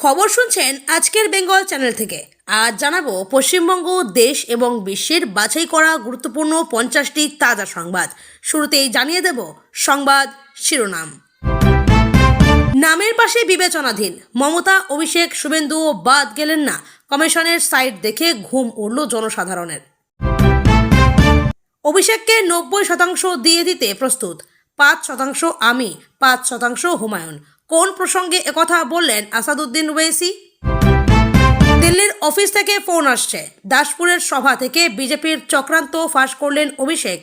খবর শুনছেন আজকের বেঙ্গল চ্যানেল থেকে। আজ জানাবো পশ্চিমবঙ্গ, দেশ এবং বিশ্বের বাছাই করা গুরুত্বপূর্ণ 50টি তাজা সংবাদ। শুরুতেই জানিয়ে দেব সংবাদ শিরোনাম। নামের পাশে বিবেচনাধীন, মমতা, অভিষেক, শুভেন্দুও বাদ গেলেন না। কমিশনের সাইট দেখে ঘুম উড়ল জনসাধারণের। অভিষেককে 90% দিয়ে দিতে প্রস্তুত, 5% আমি, 5% হুমায়ুন। কোন প্রসঙ্গে একথা বললেন আসাদুদ্দিন ওয়েসি? দিল্লির অফিস থেকে ফোন আসছে, দাসপুরের সভা থেকে বিজেপির চক্রান্ত ফাঁস করলেন অভিষেক।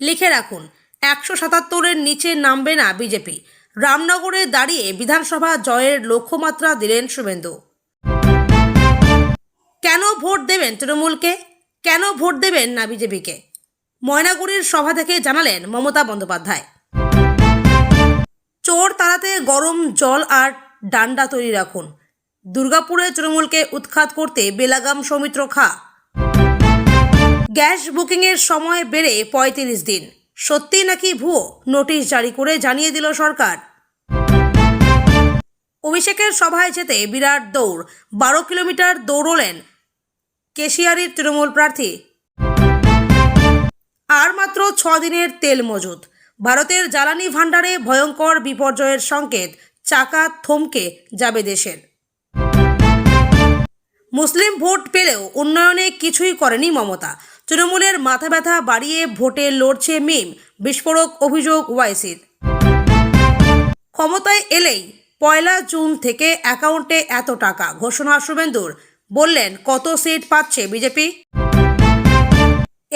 লিখে রাখুন, 177-এর নিচে নামবে না বিজেপি। রামনগরে দাঁড়িয়ে বিধানসভা জয়ের লক্ষ্যমাত্রা দিলেন শুভেন্দু। কেন ভোট দেবেন তৃণমূলকে, কেন ভোট দেবেন না বিজেপিকে? ময়নাগুড়ির সভা থেকে জানালেন মমতা বন্দ্যোপাধ্যায়। চোর তাড়াতে গরম জল আর ডান্ডা তৈরি রাখুন। দুর্গাপুরে তৃণমূলকে উৎখাত করতে বেলাগাম সৌমিত্র খা। গ্যাস বুকিংয়ের সময় বেড়ে 35 দিন, সত্যি নাকি ভুয়ো? নোটিশ জারি করে জানিয়ে দিল সরকার। অভিষেকের সভায় যেতে বিরাট দৌড়, 12 কিলোমিটার দৌড়লেন কেশিয়ারির তৃণমূল প্রার্থী। আর মাত্র 6 দিনের তেল মজুত। ভারতের জ্বালানি ভাণ্ডারে ভয়ঙ্কর বিপর্যয়ের সংকেত, চাকা থমকে যাবে দেশের। মুসলিম ভোট পেলেও উন্নয়নে কিছুই করেনি মমতা। তৃণমূলের মাথা ব্যথা বাড়িয়ে ভোটে লড়ছে মিম, বিস্ফোরক অভিযোগ ওয়াইসির। ক্ষমতায় এলেই 1 জুন থেকে অ্যাকাউন্টে এত টাকা, ঘোষণা শুভেন্দুর। বললেন, কত সিট পাচ্ছে বিজেপি?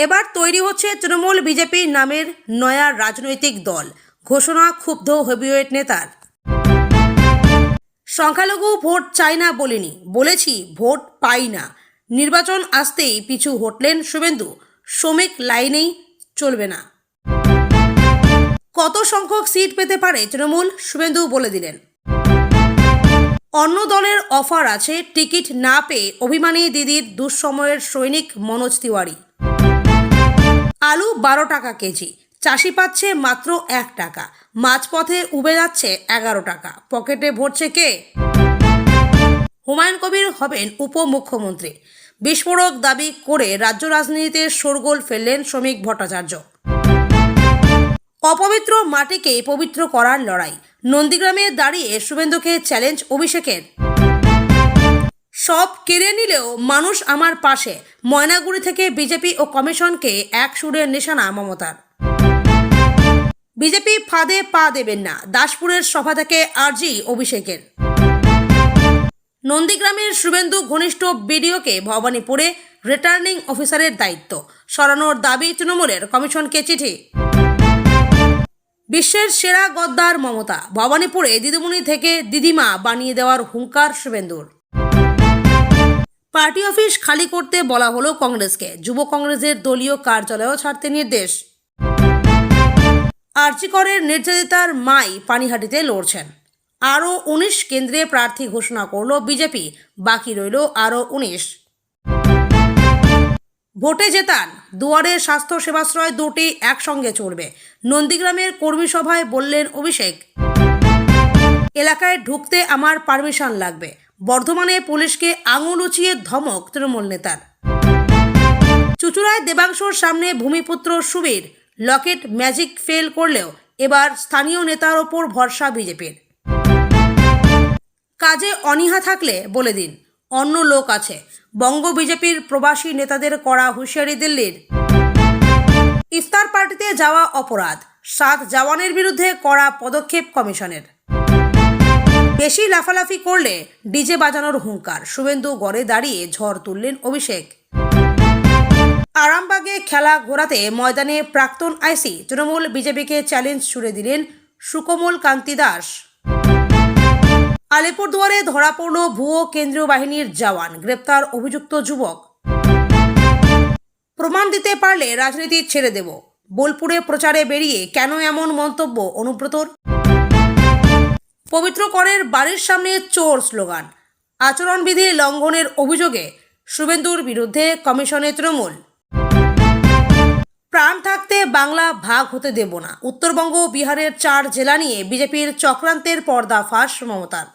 এবার তৈরি হচ্ছে তৃণমূল বিজেপি নামের নয়া রাজনৈতিক দল, ঘোষণা ক্ষুব্ধ হেভিওয়েট নেতার। সংখ্যালঘু ভোট চাই না বলিনি, বলেছি ভোট পাই না। নির্বাচন আসতেই পিছু হটলেন শুভেন্দু। শ্রমিক লাইনেই চলবে না। কত সংখ্যক সিট পেতে পারে তৃণমূল, শুভেন্দু বলে দিলেন। অন্য দলের অফার আছে, টিকিট না পেয়ে অভিমানী দিদির দুঃসময়ের সৈনিক মনোজ তিওয়ারি। আলু 12 টাকা কেজি, চাষি পাচ্ছে মাত্র 1 টাকা। মাঝপথে উবে যাচ্ছে 11 টাকা। পকেটে ভরছে কে? হুমায়ুন কবির হবেন উপমুখ্যমন্ত্রী। বিস্ফোরক দাবি করে রাজ্য রাজনীতিতে শোরগোল ফেললেন শ্রমিক ভট্টাচার্য। অপবিত্র মাটিকে পবিত্র করার লড়াই, নন্দীগ্রামে দাঁড়িয়ে শুভেন্দুকে চ্যালেঞ্জ অভিষেকের। সব কেড়ে নিলেও মানুষ আমার পাশে, ময়নাগুড়ি থেকে বিজেপি ও কমিশনকে এক সুরের নিশানা মমতার। বিজেপি ফাঁদে পা দেবেন না, দাসপুরের সভা থেকে আর্জি অভিষেকের। নন্দীগ্রামের শুভেন্দু ঘনিষ্ঠ বিডিওকে ভবানীপুরে রিটার্নিং অফিসারের দায়িত্ব সরানোর দাবি তৃণমূলের, কমিশনকে চিঠি। বিশ্বের সেরা গদ্দার মমতা, ভবানীপুরে দিদিমণি থেকে দিদিমা বানিয়ে দেওয়ার হুঙ্কার শুভেন্দুর। পার্টি অফিস খালি করতে বলা হলো কংগ্রেসকে, যুব কংগ্রেসের দলীয় কার্যালয়ও ছাড়তে নির্দেশ। আরজিকরের নির্যাতিতার মাই পানিহাটিতে লড়ছেন। আরও 19 কেন্দ্রে প্রার্থী ঘোষণা করল বিজেপি, বাকি রইল আরও 19। ভোটে জেতান, দুয়ারে স্বাস্থ্য সেবাশ্রয় দুটি একসঙ্গে চলবে। নন্দীগ্রামের কর্মী সভায় বললেন অভিষেক। এলাকায় ঢুকতে আমার পারমিশন লাগবে। বর্ধমানে পুলিশকে আঙুল উঁচিয়ে ধমক তৃণমূল নেতার। চুঁচুড়ায় দেবাংশুর সামনে ভূমিপুত্র সুবীর। লকেট ম্যাজিক ফেল করলেও এবার স্থানীয় নেতার ওপর ভরসা বিজেপির। কাজে অনীহা থাকলে বলে দিন, অন্য লোক আছে। বঙ্গ বিজেপির প্রবাসী নেতাদের কড়া হুঁশিয়ারি দিল্লির। ইফতার পার্টিতে যাওয়া অপরাধ, 7 জওয়ানের বিরুদ্ধে কড়া পদক্ষেপ কমিশনের। বেশি লাফালাফি করলে ডিজে বাজানোর হুঙ্কার, শুভেন্দু গড়ে দাঁড়িয়ে ঝড় তুললেন অভিষেক। আরামবাগে খেলা ঘোরাতে ময়দানে প্রাক্তন আইসি, তৃণমূল বিজেপিকে চ্যালেঞ্জ ছুড়ে দিলেন সুকোমল কান্তি দাস। আলিপুরদুয়ারে ধরা পড়ল ভুয়ো কেন্দ্রীয় বাহিনীর জওয়ান, গ্রেপ্তার অভিযুক্ত যুবক। প্রমাণ দিতে পারলে রাজনীতি ছেড়ে দেব, বোলপুরে প্রচারে বেরিয়ে কেন এমন মন্তব্য অনুব্রতর? পবিত্র করের বাড়ির সামনে চোর স্লোগান, আচরণবিধি লঙ্ঘনের অভিযোগে শুভেন্দুর বিরুদ্ধে কমিশনে তৃণমূল। প্রাণ থাকতে বাংলা ভাগ হতে দেব না, উত্তরবঙ্গ বিহারের 4 জেলা নিয়ে বিজেপির চক্রান্তের পর্দাফাঁস মমতার।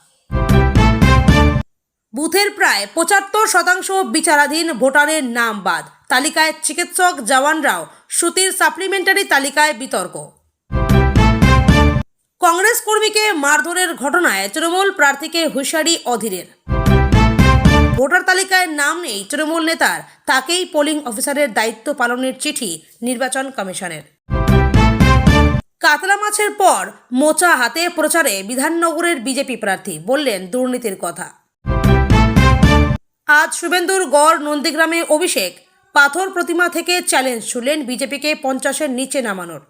বুথের প্রায় ৭৫% বিচারাধীন ভোটারের নাম বাদ, তালিকায় চিকিৎসক জওয়ানরাও, সুতির সাপ্লিমেন্টারি তালিকায় বিতর্ক। কংগ্রেস কর্মীকে মারধরের ঘটনায় তৃণমূল প্রার্থীকে হুঁশিয়ারি অধীরের। ভোটার তালিকায় নাম নেই তৃণমূল নেতার, তাকেই পোলিং অফিসারের দায়িত্ব পালনের চিঠি নির্বাচন কমিশনের। কাতলা মাছের পর মোচা হাতে প্রচারে বিধাননগরের বিজেপি প্রার্থী, বললেন দুর্নীতির কথা। আজ শুভেন্দুর গড় নন্দীগ্রামে অভিষেক, পাথর প্রতিমা থেকে চ্যালেঞ্জ ছুড়লেন বিজেপিকে 50-এর নিচে নামানোর।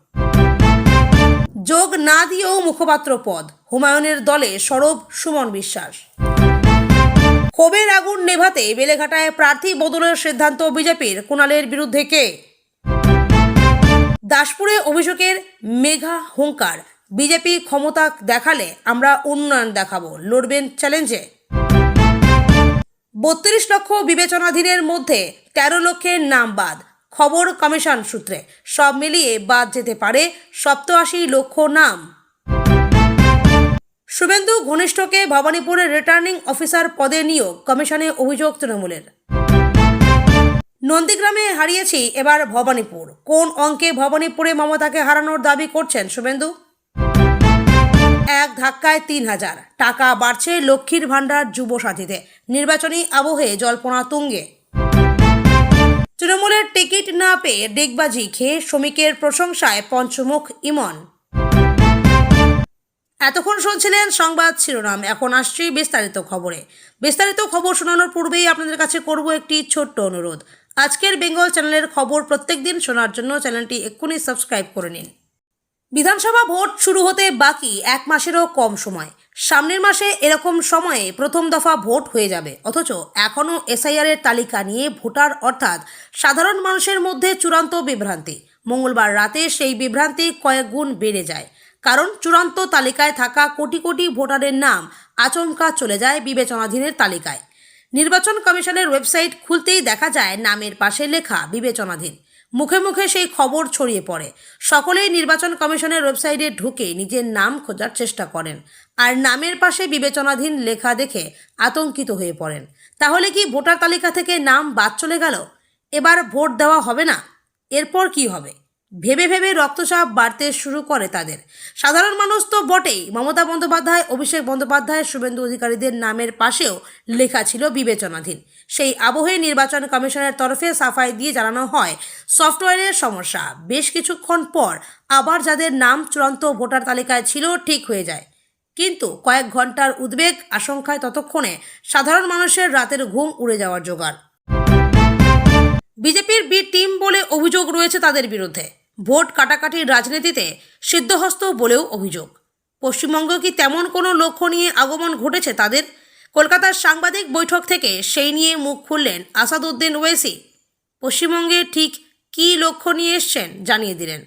যোগ না দিয়েও মুখপাত্র পদ, হুমায়ুনের দলে সরব সুমন বিশ্বাস। ক্ষোভের আগুন নেভাতে বেলেঘাটায় প্রার্থী বদলের সিদ্ধান্ত বিজেপির, কুণালের বিরুদ্ধে কে? দাসপুরে অভিষেকের মেঘা হুঙ্কার, বিজেপি ক্ষমতা দেখালে আমরা উন্নয়ন দেখাবো, লড়বেন চ্যালেঞ্জে। 32 লক্ষ বিবেচনাধীনের মধ্যে 13 লক্ষের নাম বাদ, খবর কমিশন সূত্রে। সব মিলিয়ে বাদ যেতে পারে 87 লক্ষ নাম। শুভেন্দু ঘনিষ্ঠকে ভবানীপুরের রিটার্নিং অফিসার পদে নিয়োগ, কমিশনে অভিযোগ তৃণমূলের। নন্দীগ্রামে হারিয়েছি, এবার ভবানীপুর। কোন অঙ্কে ভবানীপুরে মমতাকে হারানোর দাবি করছেন শুভেন্দু? এক ধাক্কায় 3000 টাকা বাড়ছে লক্ষ্মীর ভাণ্ডার যুব সাথীতে, নির্বাচনী আবহে জল্পনা তুঙ্গে। তৃণমূলের টিকিট না পেয়ে ডিগবাজি খেয়ে শ্রমিকের প্রশংসায় পঞ্চমুখ ইমন। এতক্ষণ শুনছিলেন সংবাদ শিরোনাম, এখন আসছি বিস্তারিত খবরে। বিস্তারিত খবর শোনানোর পূর্বেই আপনাদের কাছে করব একটি ছোট্ট অনুরোধ। আজকের বেঙ্গল চ্যানেলের খবর প্রত্যেকদিন শোনার জন্য চ্যানেলটি এক্ষুনি সাবস্ক্রাইব করে নিন। বিধানসভা ভোট শুরু হতে বাকি 1 মাসেরও কম সময়। সামনের মাসে এরকম সময়ে প্রথম দফা ভোট হয়ে যাবে, অথচ এখনও এসআইআরের তালিকা নিয়ে ভোটার অর্থাৎ সাধারণ মানুষের মধ্যে চূড়ান্ত বিভ্রান্তি। মঙ্গলবার রাতে সেই বিভ্রান্তি কয়েক গুণ বেড়ে যায়, কারণ চূড়ান্ত তালিকায় থাকা কোটি কোটি ভোটারের নাম আচমকা চলে যায় বিবেচনাধীনের তালিকায়। নির্বাচন কমিশনের ওয়েবসাইট খুলতেই দেখা যায় নামের পাশে লেখা বিবেচনাধীন। মুখে মুখে সেই খবর ছড়িয়ে পড়ে। সকলেই নির্বাচন কমিশনের ওয়েবসাইটে ঢুকে নিজের নাম খোঁজার চেষ্টা করেন, আর নামের পাশে বিবেচনাধীন লেখা দেখে আতঙ্কিত হয়ে পড়েন। তাহলে কি ভোটার তালিকা থেকে নাম বাদ চলে গেল? এবার ভোট দেওয়া হবে না? এরপর কি হবে? ভেবে ভেবে রক্তচাপ বাড়তে শুরু করে তাদের। সাধারণ মানুষ তো বটেই, মমতা বন্দ্যোপাধ্যায়, অভিষেক বন্দ্যোপাধ্যায়, শুভেন্দু অধিকারীদের নামের পাশেও লেখা ছিল বিবেচনাধীন। সেই আবহে নির্বাচন কমিশনের তরফে সাফাই দিয়ে জানানো হয় সফটওয়্যারের সমস্যা। বেশ কিছুক্ষণ পর আবার যাদের নাম চূড়ান্ত ভোটার তালিকায় ছিল ঠিক হয়ে যায়, কিন্তু কয়েক ঘন্টার উদ্বেগ আশঙ্কায় ততক্ষণে সাধারণ মানুষের রাতের ঘুম উড়ে যাওয়ার জোগাড়। বিজেপির বি টিম বলে অভিযোগ রয়েছে তাদের বিরুদ্ধে। ভোট কাটাকাটির রাজনীতিতে সিদ্ধহস্ত বলেও অভিযোগ। পশ্চিমবঙ্গ কি তেমন কোনো লক্ষ্য নিয়ে আগমন ঘটেছে তাদের? কলকাতার সাংবাদিক বৈঠক থেকে সেই নিয়ে মুখ খুললেন আসাদুদ্দিন ওয়েসি। পশ্চিমবঙ্গে ঠিক কী লক্ষ্য নিয়ে এসছেন জানিয়ে দিলেন।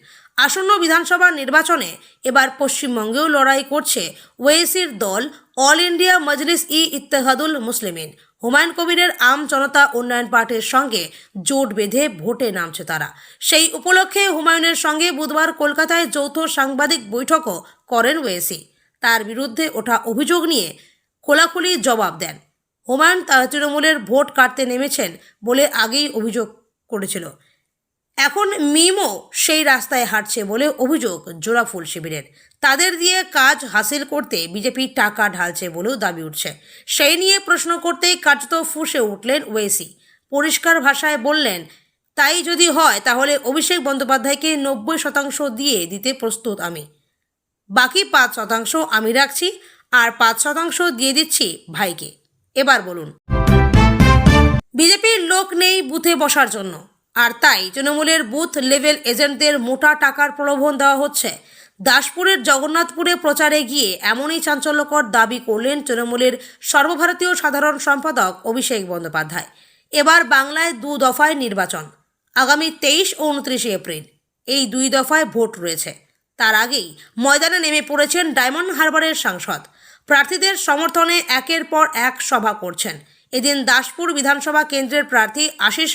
আসন্ন বিধানসভা নির্বাচনে এবার পশ্চিমবঙ্গেও লড়াই করছে ওয়েসির দল অল ইন্ডিয়া মজলিস ই ইত্তেহাদুল মুসলিমিন। হুমায়ুন কবিরের আম জনতা উন্নয়ন পার্টির সঙ্গে জোট বেঁধে ভোটে নামছে তারা। সেই উপলক্ষে হুমায়ুনের সঙ্গে বুধবার কলকাতায় যৌথ সাংবাদিক বৈঠকও করেন ওয়েসি। তার বিরুদ্ধে ওঠা অভিযোগ নিয়ে খোলাখুলি জবাব দেন। হুমায়ুন তৃণমূলের ভোট কাটতে নেমেছেন বলে আগেই অভিযোগ করেছিল। এখন মিমও সেই রাস্তায় হাঁটছে বলে অভিযোগ জোড়াফুল শিবিরের। তাদের দিয়ে কাজ হাসিল করতে বিজেপি টাকা ঢালছে বলেও দাবি উঠছে। সেই নিয়ে প্রশ্ন করতেই কার্যত ফুঁসে উঠলেন ওয়েসি। পরিষ্কার ভাষায় বললেন, তাই যদি হয় তাহলে অভিষেক বন্দ্যোপাধ্যায়কে 90% দিয়ে দিতে প্রস্তুত আমি। বাকি 5% আমি রাখছি, আর 5% দিয়ে দিচ্ছি ভাইকে। এবার বলুন, বিজেপির লোক নেই বুথে বসার জন্য, আর তাই তৃণমূলের বুথ লেভেল এজেন্টদের মোটা টাকার প্রলোভন দেওয়া হচ্ছে। দাসপুরের জগন্নাথপুরে প্রচারে গিয়ে এমনই চাঞ্চল্যকর দাবি করলেন তৃণমূলের সর্বভারতীয় সাধারণ সম্পাদক অভিষেক বন্দ্যোপাধ্যায়। এবার বাংলায় 2 দফায় নির্বাচন, আগামী 23 ও 29 এপ্রিল। এই 2 দফায় ভোট রয়েছে। তার আগেই ময়দানে নেমে পড়েছেন ডায়মন্ড হারবারের সাংসদ। প্রার্থীদের সমর্থনে একের পর এক সভা করছেন। এদিন দাসপুর বিধানসভা কেন্দ্রের প্রার্থী আশিস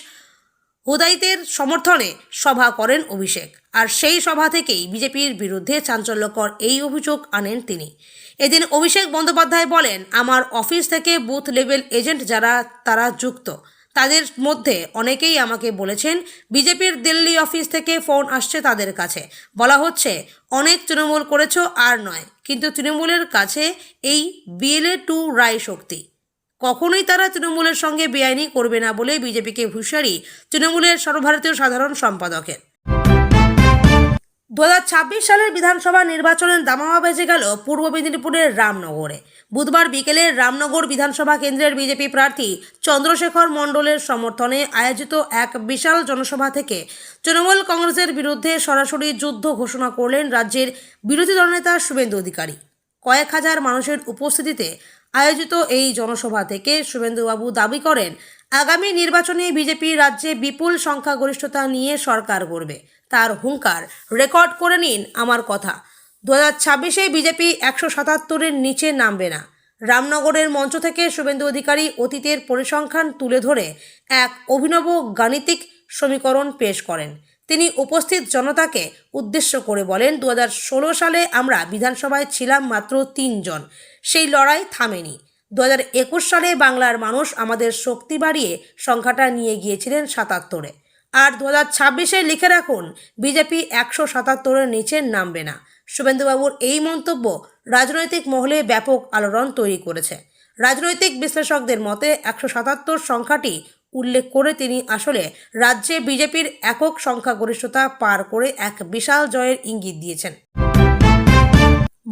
হুদাইতের সমর্থনে সভা করেন অভিষেক, আর সেই সভা থেকেই বিজেপির বিরুদ্ধে চাঞ্চল্যকর এই অভিযোগ আনেন তিনি। এদিন অভিষেক বন্দ্যোপাধ্যায় বলেন, আমার অফিস থেকে বুথ লেভেল এজেন্ট যারা তারা যুক্ত, তাদের মধ্যে অনেকেই আমাকে বলেছেন বিজেপির দিল্লি অফিস থেকে ফোন আসছে, তাদের কাছে বলা হচ্ছে অনেক তৃণমূল করেছো আর নয়, কিন্তু তৃণমূলের কাছে এই বিএলএ 2 রায় শক্তি, কখনোই তারা তৃণমূলের সঙ্গে বেআইনি করবে না বলে বিজেপিকে হুঁশিয়ারি তৃণমূলের সর্বভারতীয় সাধারণ সম্পাদকের। 2026 সালের বিধানসভা নির্বাচনের দামামা বেজে গেল পূর্ব মেদিনীপুরের রামনগরে। বুধবার বিকেলে রামনগর বিধানসভা কেন্দ্রের বিজেপি প্রার্থী চন্দ্রশেখর মণ্ডলের সমর্থনে আয়োজিত এক বিশাল জনসভা থেকে তৃণমূল কংগ্রেসের বিরুদ্ধে সরাসরি যুদ্ধ ঘোষণা করলেন রাজ্যের বিরোধী দলনেতা শুভেন্দু অধিকারী। কয়েক হাজার মানুষের উপস্থিতিতে আয়োজিত এই জনসভা থেকে শুভেন্দুবাবু দাবি করেন, আগামী নির্বাচনে বিজেপি রাজ্যে বিপুল সংখ্যাগরিষ্ঠতা নিয়ে সরকার গড়বে। তার হুঙ্কার, রেকর্ড করে নিন আমার কথা, 2026-এ বিজেপি 177-এর নিচে নামবে না। রামনগরের মঞ্চ থেকে শুভেন্দু অধিকারী অতীতের পরিসংখ্যান তুলে ধরে এক অভিনব গাণিতিক সমীকরণ পেশ করেন। তিনি উপস্থিত জনতাকে উদ্দেশ্য করে বলেন, 2016 সালে আমরা বিধানসভায় ছিলাম মাত্র 3 জন, সেই লড়াই থামেনি। 2021 সালে বাংলার মানুষ আমাদের শক্তি বাড়িয়ে সংখ্যাটা নিয়ে গিয়েছিলেন 77-এ। আর 2026-এ লিখে রাখুন, বিজেপি 177-এর নিচে নামবে না। শুভেন্দুবাবুর এই মন্তব্য রাজনৈতিক মহলে ব্যাপক আলোড়ন তৈরি করেছে। রাজনৈতিক বিশ্লেষকদের মতে 177 সংখ্যাটি উল্লেখ করে তিনি আসলে রাজ্যে বিজেপির একক সংখ্যাগরিষ্ঠতা পার করে এক বিশাল জয়ের ইঙ্গিত দিয়েছেন।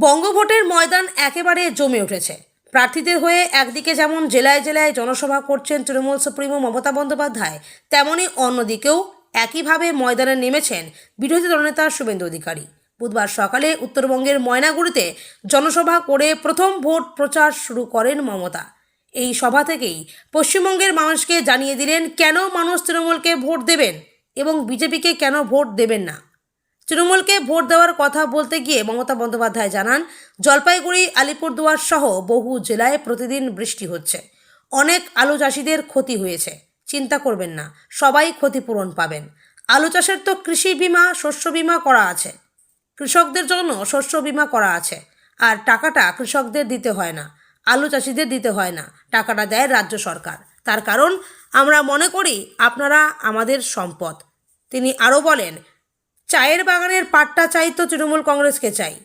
বঙ্গভোটের ময়দান একেবারে জমে উঠেছে। প্রার্থীদের হয়ে একদিকে যেমন জেলায় জেলায় জনসভা করছেন তৃণমূল সুপ্রিমো মমতা বন্দ্যোপাধ্যায়, তেমনি অন্যদিকেও একইভাবে ময়দানে নেমেছেন বিরোধী দলনেতা শুভেন্দু অধিকারী। বুধবার সকালে উত্তরবঙ্গের ময়নাগুড়িতে জনসভা করে প্রথম ভোট প্রচার শুরু করেন মমতা। এই সভা থেকেই পশ্চিমবঙ্গের মানুষকে জানিয়ে দিলেন কেন মানুষ তৃণমূলকে ভোট দেবেন এবং বিজেপিকে কেন ভোট দেবেন না। তৃণমূলকে ভোট দেওয়ার কথা বলতে গিয়ে মমতা বন্দ্যোপাধ্যায় জানান, জলপাইগুড়ি, আলিপুরদুয়ার সহ বহু জেলায় প্রতিদিন বৃষ্টি হচ্ছে, অনেক আলু চাষিদের ক্ষতি হয়েছে, চিন্তা করবেন না, সবাই ক্ষতিপূরণ পাবেন। আলু চাষের তো কৃষি বিমা, শস্য বিমা করা আছে, কৃষকদের জন্য শস্য বিমা করা আছে, আর টাকাটা কৃষকদের দিতে হয় না, আলু চাষিদের দিতে হয় না, টাকাটা দেয় রাজ্য সরকার। তার কারণ আমরা মনে করি আপনারা আমাদের সম্পদ। তিনি আরও বলেন, চায়ের বাগানের পাট্টা চাই তো তৃণমূল কংগ্রেসকে চাই,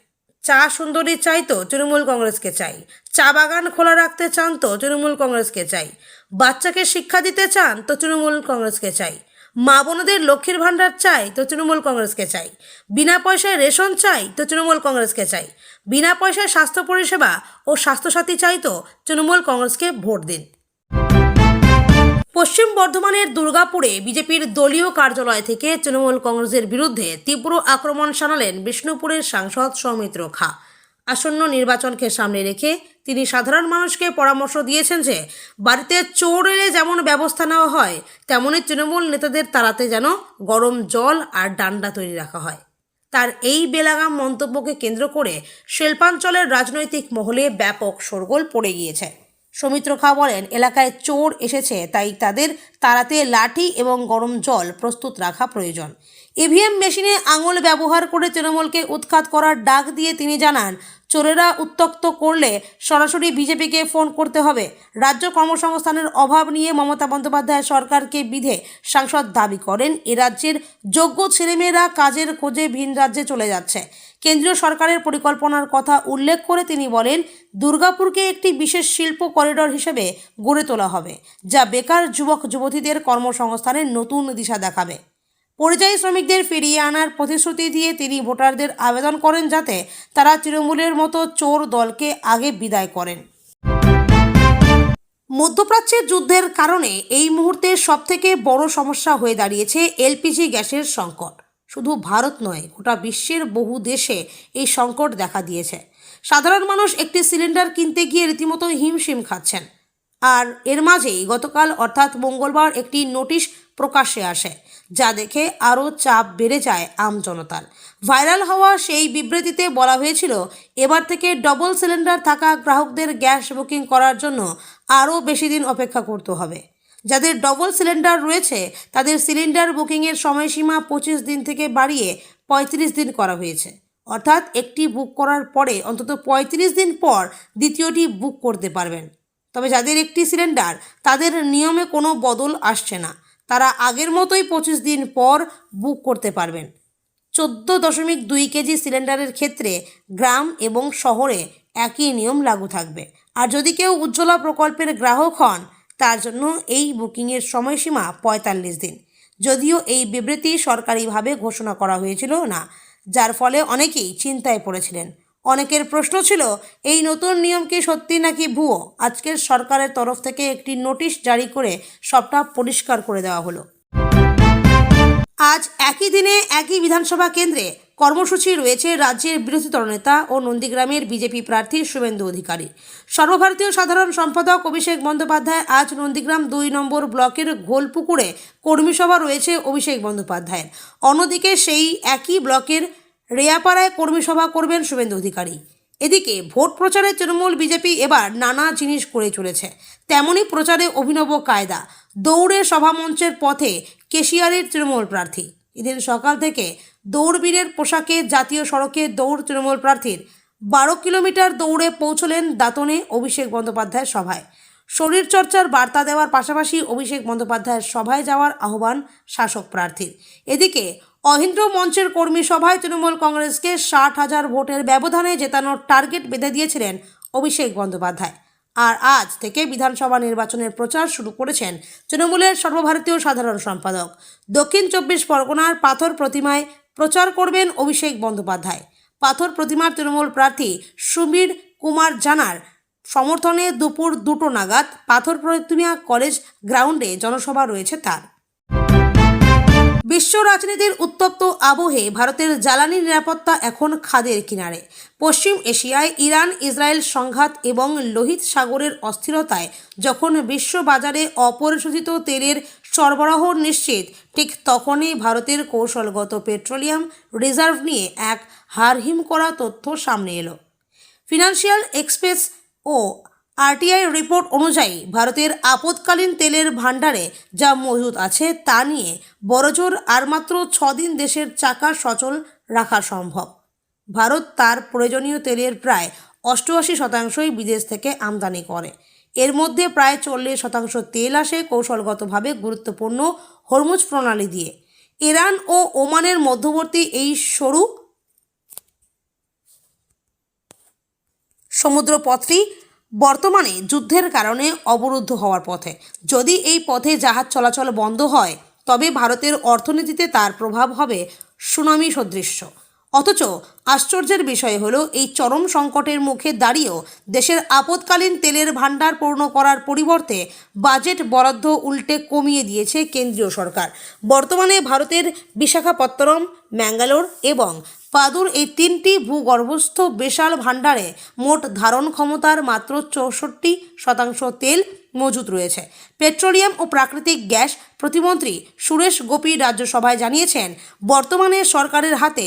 চা সুন্দরী চাই তো তৃণমূল কংগ্রেসকে চাই, চা বাগান খোলা রাখতে চান তো তৃণমূল কংগ্রেসকে চাই, বাচ্চাকে শিক্ষা দিতে চান তো তৃণমূল কংগ্রেসকে চাই, মা বোনদের লক্ষ্মীর ভাণ্ডার চাই তো তৃণমূল কংগ্রেসকে চাই, বিনা পয়সায় রেশন চাই তো তৃণমূল কংগ্রেসকে চাই, বিনা পয়সায় স্বাস্থ্য পরিষেবা ও স্বাস্থ্যসাথী চাই তো তৃণমূল কংগ্রেসকে ভোট দিন। পশ্চিম বর্ধমানের দুর্গাপুরে বিজেপির দলীয় কার্যালয় থেকে তৃণমূল কংগ্রেসের বিরুদ্ধে তীব্র আক্রমণ শানালেন বিষ্ণুপুরের সাংসদ সৌমিত্র খা। আসন্ন নির্বাচনকে সামনে রেখে তিনি সাধারণ মানুষকে পরামর্শ দিয়েছেন যে বাড়িতে চোর এলে যেমন ব্যবস্থা নেওয়া হয়, তেমনি তৃণমূল নেতাদের তাড়াতে যেন গরম জল আর ডান্ডা তৈরি রাখা হয়। তার এই বেলাগাম মন্তব্যকে কেন্দ্র করে শিল্পাঞ্চলের রাজনৈতিক মহলে ব্যাপক শোরগোল পড়ে গিয়েছে। সৌমিত্র খা বলেন, এলাকায় চোর এসেছে, তাই তাদের তাড়াতে লাঠি এবং গরম জল প্রস্তুত রাখা প্রয়োজন। ইভিএম মেশিনে আঙুল ব্যবহার করে তৃণমূলকে উৎখাত করার ডাক দিয়ে তিনি জানান, চোরেরা উত্ত্যক্ত করলে সরাসরি বিজেপিকে ফোন করতে হবে। রাজ্য কর্মসংস্থানের অভাব নিয়ে মমতা বন্দ্যোপাধ্যায় সরকারকে বিধে সাংসদ দাবি করেন, এ রাজ্যের যোগ্য ছেলেমেয়েরা কাজের খোঁজে ভিন রাজ্যে চলে যাচ্ছে। কেন্দ্রীয় সরকারের পরিকল্পনার কথা উল্লেখ করে তিনি বলেন, দুর্গাপুরকে একটি বিশেষ শিল্প করিডর হিসেবে গড়ে তোলা হবে, যা বেকার যুবক যুবতীদের কর্মসংস্থানের নতুন দিশা দেখাবে। পরিযায়ী শ্রমিকদের ফিরিয়ে আনার প্রতিশ্রুতি দিয়ে তিনি ভোটারদের আবেদন করেন যাতে তারা তৃণমূলের মতো চোর দলকে আগে বিদায় করেন। মধ্যপ্রাচ্যের যুদ্ধের কারণে এই মুহূর্তে সবথেকে বড় সমস্যা হয়ে দাঁড়িয়েছে এলপিজি গ্যাসের সংকট। শুধু ভারত নয়, গোটা বিশ্বের বহু দেশে এই সংকট দেখা দিয়েছে। সাধারণ মানুষ একটি সিলিন্ডার কিনতে গিয়ে রীতিমতো হিমশিম খাচ্ছেন। আর এর মাঝেই গতকাল অর্থাৎ মঙ্গলবার একটি নোটিশ প্রকাশ্যে আসে, যা দেখে আরও চাপ বেড়ে যায় আমজনতার। ভাইরাল হওয়া সেই বিবৃতিতে বলা হয়েছিল, এবার থেকে ডবল সিলিন্ডার থাকা গ্রাহকদের গ্যাস বুকিং করার জন্য আরও বেশি দিন অপেক্ষা করতে হবে। যাদের ডবল সিলিন্ডার রয়েছে তাদের সিলিন্ডার বুকিংয়ের সময়সীমা 25 দিন থেকে বাড়িয়ে 35 দিন করা হয়েছে। অর্থাৎ একটি বুক করার পরে অন্তত ৩৫ দিন পর দ্বিতীয়টি বুক করতে পারবেন। তবে যাদের একটি সিলিন্ডার, তাদের নিয়মে কোনো বদল আসছে না, তারা আগের মতোই 25 দিন পর বুক করতে পারবেন। 14.2 কেজি সিলিন্ডারের ক্ষেত্রে গ্রাম এবং শহরে একই নিয়ম লাগু থাকবে। আর যদি কেউ উজ্জ্বলা প্রকল্পের গ্রাহক হন, তার জন্য এই বুকিংয়ের সময়সীমা 45 দিন। যদিও এই বিবৃতি সরকারিভাবে ঘোষণা করা হয়েছিল না, যার ফলে অনেকেই চিন্তায় পড়েছিলেন। অনেকের প্রশ্ন ছিল, এই নতুন নিয়ম কি সত্যি নাকি ভুয়ো? আজকের সরকারের তরফ থেকে একটি নোটিশ জারি করে সবটা পরিষ্কার করে দেওয়া হলো। আজ একই দিনে একই বিধানসভা কেন্দ্রে কর্মসূচি রয়েছে রাজ্যের বিরোধী দলনেতা ও নন্দীগ্রামের বিজেপি প্রার্থী শুভেন্দু অধিকারী। সর্বভারতীয় সাধারণ সম্পাদক অভিষেক বন্দ্যোপাধ্যায় আজ নন্দীগ্রাম 2 নম্বর ব্লকের গোলপুকুরে কর্মী সভা রয়েছে অভিষেক বন্দ্যোপাধ্যায়ের। অন্যদিকে সেই একই ব্লকের রেয়াপাড়ায় কর্মী সভা করবেন শুভেন্দু অধিকারী। এদিকে ভোট প্রচারে তৃণমূল বিজেপি এবার নানা জিনিস করে চলেছে। তেমনই প্রচারে অভিনব কায়দা, দৌড়ে সভামঞ্চের পথে কেশিয়ারের তৃণমূল প্রার্থী। এদিন সকাল থেকে দৌড়বীরের পোশাকে জাতীয় সড়কে দৌড় তৃণমূল প্রার্থীর। 12 কিলোমিটার দৌড়ে পৌঁছলেন দাঁতনে অভিষেক বন্দ্যোপাধ্যায়ের সভায়। শরীরচর্চার বার্তা দেওয়ার পাশাপাশি অভিষেক বন্দ্যোপাধ্যায়ের সভায় যাওয়ার আহ্বান শাসক প্রার্থীর। এদিকে অহিন্দ্র মঞ্চের কর্মী সভায় তৃণমূল কংগ্রেসকে 60,000 ভোটের ব্যবধানে জেতানোর টার্গেট বেঁধে দিয়েছিলেন অভিষেক বন্দ্যোপাধ্যায়। আর আজ থেকে বিধানসভা নির্বাচনের প্রচার শুরু করেছেন তৃণমূলের সর্বভারতীয় সাধারণ সম্পাদক। দক্ষিণ 24 পরগনার পাথর প্রতিমায় প্রচার করবেন অভিষেক বন্দ্যোপাধ্যায়। পাথর প্রতিমার তৃণমূল প্রার্থী সুবীর কুমার জানার সমর্থনে দুপুর 2টো নাগাদ পাথর প্রতিমা কলেজ গ্রাউন্ডে জনসভা রয়েছে তার। বিশ্ব রাজনীতির উত্তপ্ত আবহে ভারতের জ্বালানি নিরাপত্তা এখন খাদের কিনারে। পশ্চিম এশিয়ায় ইরান ইসরায়েল সংঘাত এবং লোহিত সাগরের অস্থিরতায় যখন বিশ্ব বাজারে অপরিশোধিত তেলের সরবরাহ নিশ্চিত, ঠিক তখনই ভারতের কৌশলগত পেট্রোলিয়াম রিজার্ভ নিয়ে এক হাড়হিম করা তথ্য সামনে এলো। ফিনান্সিয়াল এক্সপ্রেস ও আরটিআই রিপোর্ট অনুযায়ী ভারতের আপদকালীন তেলের ভাণ্ডারে যা মজুদ আছে তা নিয়ে বড়জোর আর মাত্র 6 দিন দেশের চাকা সচল রাখা সম্ভব। ভারত তার প্রয়োজনীয় তেলের প্রায় 88% বিদেশ থেকে আমদানি করে। এর মধ্যে প্রায় 40% তেল আসে কৌশলগতভাবে গুরুত্বপূর্ণ হরমুজ প্রণালী দিয়ে। ইরান ও ওমানের মধ্যবর্তী এই সরু সমুদ্রপথটি বর্তমানে যুদ্ধের কারণে অবরুদ্ধ হওয়ার পথে। যদি এই পথে জাহাজ চলাচল বন্ধ হয়, তবে ভারতের অর্থনীতিতে তার প্রভাব হবে সুনামি সদৃশ্য। অথচ আশ্চর্যের বিষয় হলো, এই চরম সংকটের মুখে দাঁড়িয়েও দেশের আপদকালীন তেলের ভাণ্ডার পূর্ণ করার পরিবর্তে বাজেট বরাদ্দ উল্টে কমিয়ে দিয়েছে কেন্দ্রীয় সরকার। বর্তমানে ভারতের বিশাখাপত্তনম, ম্যাঙ্গালোর এবং পাদুর এই 3টি ভূগর্ভস্থ বিশাল ভাণ্ডারে মোট ধারণ ক্ষমতার মাত্র 64% তেল মজুদ রয়েছে। পেট্রোলিয়াম ও প্রাকৃতিক গ্যাস প্রতিমন্ত্রী সুরেশ গোপী রাজ্যসভায় জানিয়েছেন, বর্তমানে সরকারের হাতে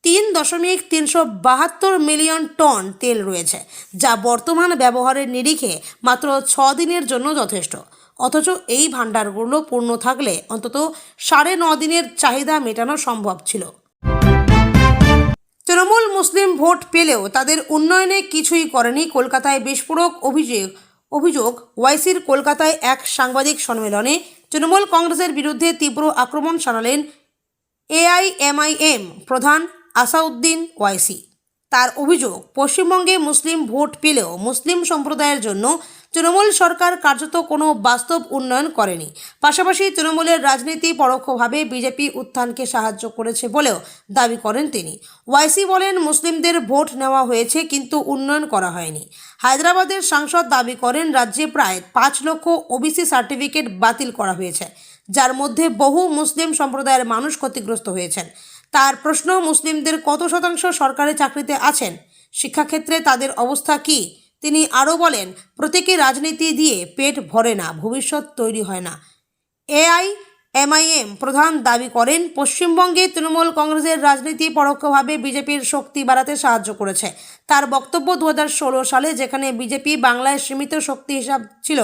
3.372 মিলিয়ন টন তেল রয়েছে, যা বর্তমান ব্যবহারের নিরিখে মাত্র 6 দিনের জন্য যথেষ্ট। অথচ এই ভাণ্ডারগুলো পূর্ণ থাকলে অন্তত 9.5 দিনের চাহিদা মেটানো সম্ভব ছিল। তৃণমূল মুসলিম ভোট পেলেও তাদের উন্নয়নে কিছুই করেনি কলকাতায় বিস্ফোরক অভিযোগ ওয়াইসির। কলকাতায় এক সাংবাদিক সম্মেলনে তৃণমূল কংগ্রেসের বিরুদ্ধে তীব্র আক্রমণ শানালেন এআইএমআইএম প্রধান আসাউদ্দিন ওয়াইসি। তার অভিযোগ, পশ্চিমবঙ্গে মুসলিম ভোট পেলেও মুসলিম সম্প্রদায়ের জন্য তৃণমূল সরকার কার্যত কোনো বাস্তব উন্নয়ন করেনি। পাশাপাশি তৃণমূলের রাজনীতি পরোক্ষভাবে বিজেপি উত্থানকে সাহায্য করেছে বলেও দাবি করেন তিনি। ওয়াইসি বলেন, মুসলিমদের ভোট নেওয়া হয়েছে কিন্তু উন্নয়ন করা হয়নি। হায়দ্রাবাদের সাংসদ দাবি করেন, রাজ্যে প্রায় 5 লক্ষ ওবিসি সার্টিফিকেট বাতিল করা হয়েছে, যার মধ্যে বহু মুসলিম সম্প্রদায়ের মানুষ ক্ষতিগ্রস্ত হয়েছেন। তার প্রশ্ন, মুসলিমদের কত শতাংশ সরকারি চাকরিতে আছেন? শিক্ষাক্ষেত্রে তাদের অবস্থা কী? তিনি আরও বলেন, প্রতীকী রাজনীতি দিয়ে পেট ভরে না, ভবিষ্যৎ তৈরি হয় না। এআইএমআইএম প্রধান দাবি করেন, পশ্চিমবঙ্গে তৃণমূল কংগ্রেসের রাজনীতি পরোক্ষভাবে বিজেপির শক্তি বাড়াতে সাহায্য করেছে। তার বক্তব্য, 2016 সালে যেখানে বিজেপি বাংলায় সীমিত শক্তি হিসাব ছিল,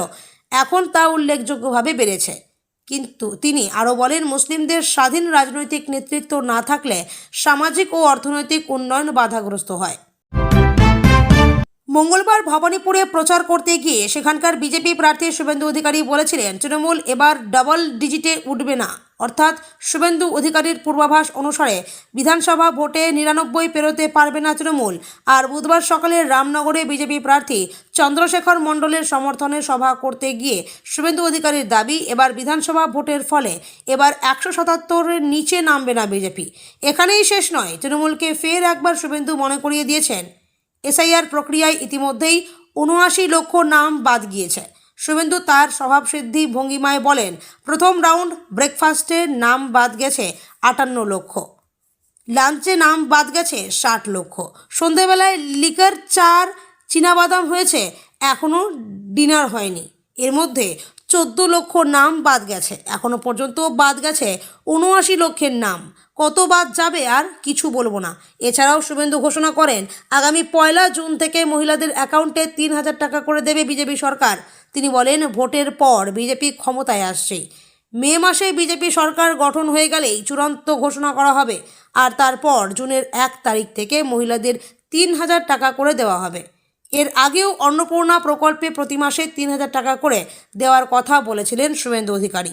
এখন তা উল্লেখযোগ্যভাবে বেড়েছে। কিন্তু তিনি আরও বলেন, মুসলিমদের স্বাধীন রাজনৈতিক নেতৃত্ব না থাকলে সামাজিক ও অর্থনৈতিক উন্নয়ন বাধাগ্রস্ত হয়। মঙ্গলবার ভবানীপুরে প্রচার করতে গিয়ে সেখানকার বিজেপি প্রার্থী শুভেন্দু অধিকারী বলেছিলেন, তৃণমূল এবার ডাবল ডিজিটে উঠবে না। অর্থাৎ শুভেন্দু অধিকারীর পূর্বাভাস অনুসারে বিধানসভা ভোটে 99 পেরোতে পারবে না তৃণমূল। আর বুধবার সকালে রামনগরে বিজেপি প্রার্থী চন্দ্রশেখর মণ্ডলের সমর্থনে সভা করতে গিয়ে শুভেন্দু অধিকারীর দাবি, এবার বিধানসভা ভোটের ফলে এবার 177-এর নিচে নামবে না বিজেপি। এখানেই শেষ নয়, তৃণমূলকে ফের একবার শুভেন্দু মনে করিয়ে দিয়েছেন, এসআইআর প্রক্রিয়ায় ইতিমধ্যেই 79 লক্ষ নাম বাদ গিয়েছে। শুভেন্দু তার স্বভাবসিদ্ধি ভঙ্গিমায় বলেন, প্রথম রাউন্ড ব্রেকফাস্টে নাম বাদ গেছে 58 লক্ষ, লাঞ্চে নাম বাদ গেছে 60 লক্ষ, সন্ধেবেলায় লিকার চার চীনাবাদাম হয়েছে, এখনও ডিনার হয়নি। এর মধ্যে 14 লক্ষ নাম বাদ গেছে, এখনও পর্যন্ত বাদ গেছে 79 লক্ষের নাম। কত বাদ যাবে আর কিছু বলবো না। এছাড়াও শুভেন্দু ঘোষণা করেন, আগামী 1 জুন থেকে মহিলাদের অ্যাকাউন্টে 3000 টাকা করে দেবে বিজেপি সরকার। তিনি বলেন, ভোটের পর বিজেপি ক্ষমতায় আসছে, মে মাসে বিজেপি সরকার গঠন হয়ে গেলেই চূড়ান্ত ঘোষণা করা হবে। আর তারপর জুনের 1 তারিখ থেকে মহিলাদের 3000 টাকা করে দেওয়া হবে। এর আগেও অন্নপূর্ণা প্রকল্পে প্রতি মাসে 3000 টাকা করে দেওয়ার কথা বলেছিলেন শুভেন্দু অধিকারী।